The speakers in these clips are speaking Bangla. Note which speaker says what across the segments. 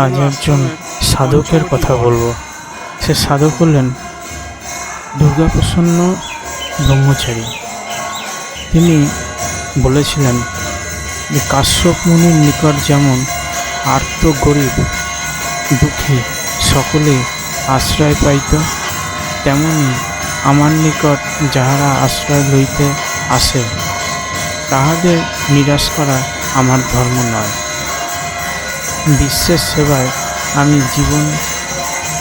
Speaker 1: আজ একজন সাধকের কথা বলবো। সে সাধক হলেন দুর্গাপ্রসন্ন ব্রহ্মচারী। তিনি বলেছিলেন যে কাশ্যপ মুনির নিকট যেমন আর্ত গরিব দুঃখী সকলেই আশ্রয় পাইত, তেমনি আমার নিকট যাহারা আশ্রয় লইতে আসে তাহাদের নিরাশ করা আমার ধর্ম নয়। বিশ্বের সেবায় আমি জীবনকে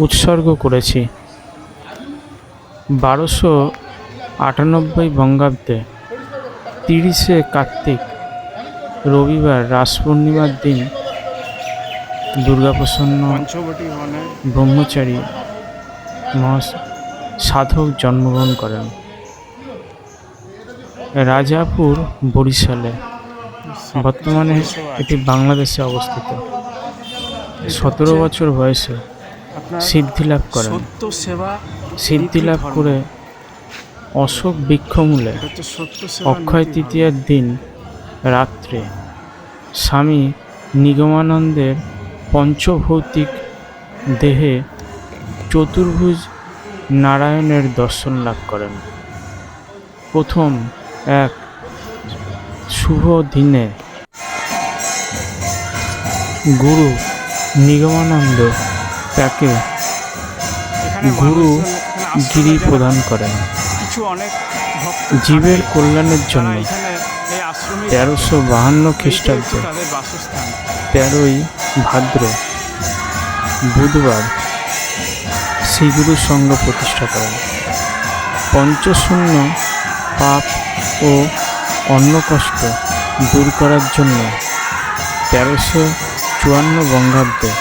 Speaker 1: উৎসর্গ করেছি। 1298 বঙ্গাব্দে 30শে কার্তিক রবিবার রাস পূর্ণিমার দিন দুর্গাপ্রসন্ন ব্রহ্মচারী সাধক জন্মগ্রহণ করেন রাজাপুর, বরিশালে। বর্তমানে এটি বাংলাদেশে অবস্থিত। 17 বছর বয়সে সিদ্ধিলাভ করেন। সিদ্ধিলাভ করে অশোক বৃক্ষমূলে অক্ষয় তৃতীয়ার দিন রাত্রে স্বামী নিগমানন্দের পঞ্চভৌতিক দেহে চতুর্ভুজ নারায়ণের দর্শন লাভ করেন। প্রথম এক শুভ দিনে গুরু নিগমানন্দ তাকে গুরু গিরি প্রদান করেন। জীবের কল্যাণের জন্য 1352 খ্রিস্টাব্দে 13ই ভাদ্র বুধবার শ্রীগুরু সংঘ প্রতিষ্ঠা করেন। পঞ্চশূন্য পাপ ও অন্নকষ্ট দূর করার জন্য 1354 বঙ্গাব্দে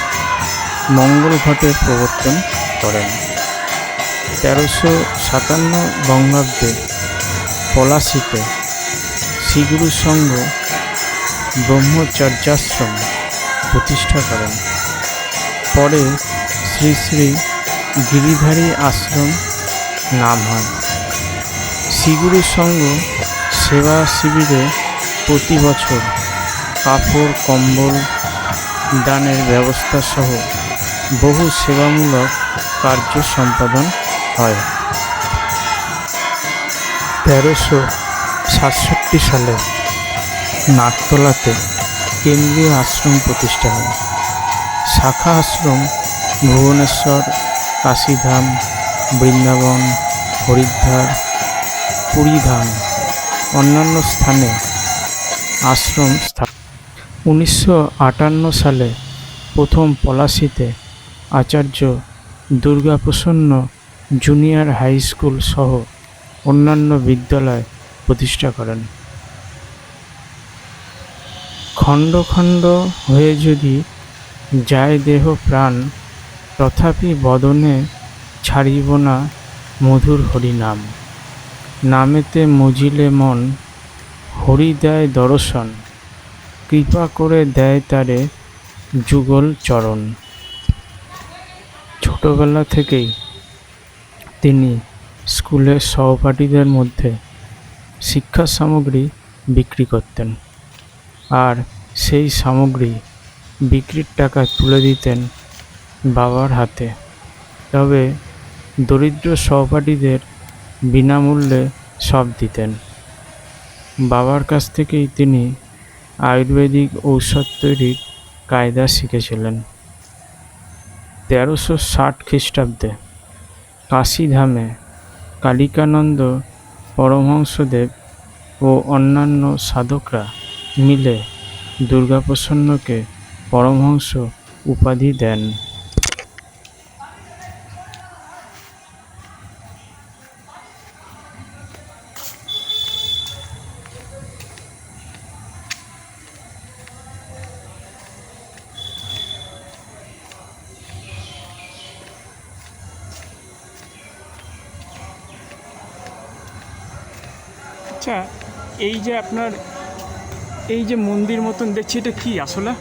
Speaker 1: মঙ্গল ঘটের প্রবর্তন করেন। 1357 বঙ্গাব্দে পলাশীতে শ্রীগুরু সংঘ ব্রহ্মচর্যাশ্রম প্রতিষ্ঠা করেন। পরে শ্রী শ্রী গিরিধারী আশ্রম নাম হয়। শ্রীগুরু সংঘ সেবা শিবিরে প্রতি বছর কাপড় কম্বল দানের ব্যবস্থা সহ বহু সেবামূলক কার্য সম্পাদন হয়। 1367 সালে নাকতলাতে কেন্দ্রীয় আশ্রম প্রতিষ্ঠা হয়। শাখা আশ্রম ভুবনেশ্বর, কাশীধাম, বৃন্দাবন, হরিদ্বার, পুরীধাম অন্যান্য স্থানে আশ্রম স্থাপন। 1958 সালে প্রথম পলাশীতে আচার্য দুর্গাপ্রসন্ন জুনিয়র হাই স্কুল সহ অন্যান্য বিদ্যালয় প্রতিষ্ঠা করেন। খণ্ড খণ্ড হয়ে যদি যায় দেহ প্রাণ, তথাপি বদনে ছাড়িব না মধুর হরিনাম। নামেতে মজিলে মন, হরি দেয় দর্শন, কৃপা করে দেয় তারে যুগল চরণ। ছোটবেলা থেকেই তিনি স্কুলের সহপাঠীদের মধ্যে শিক্ষা সামগ্রী বিক্রি করতেন, আর সেই সামগ্রী বিক্রির টাকা তুলে দিতেন বাবার হাতে। তবে দরিদ্র সহপাঠীদের বিনামূল্যে সব দিতেন। বাবার কাছ থেকেই তিনি আয়ুর্বেদিক ঔষধ তৈরির কায়দা শিখেছিলেন। 1360 খ্রিস্টাব্দে কাশীধামে কালিকানন্দ পরমহংসদেব ও অন্যান্য সাধকরা মিলে দুর্গাপ্রসন্নকে পরমহংস উপাধি দেন।
Speaker 2: আচ্ছা, এই যে আপনার এই যে মন্দির মতন দেখছি, এটা কি আসলে?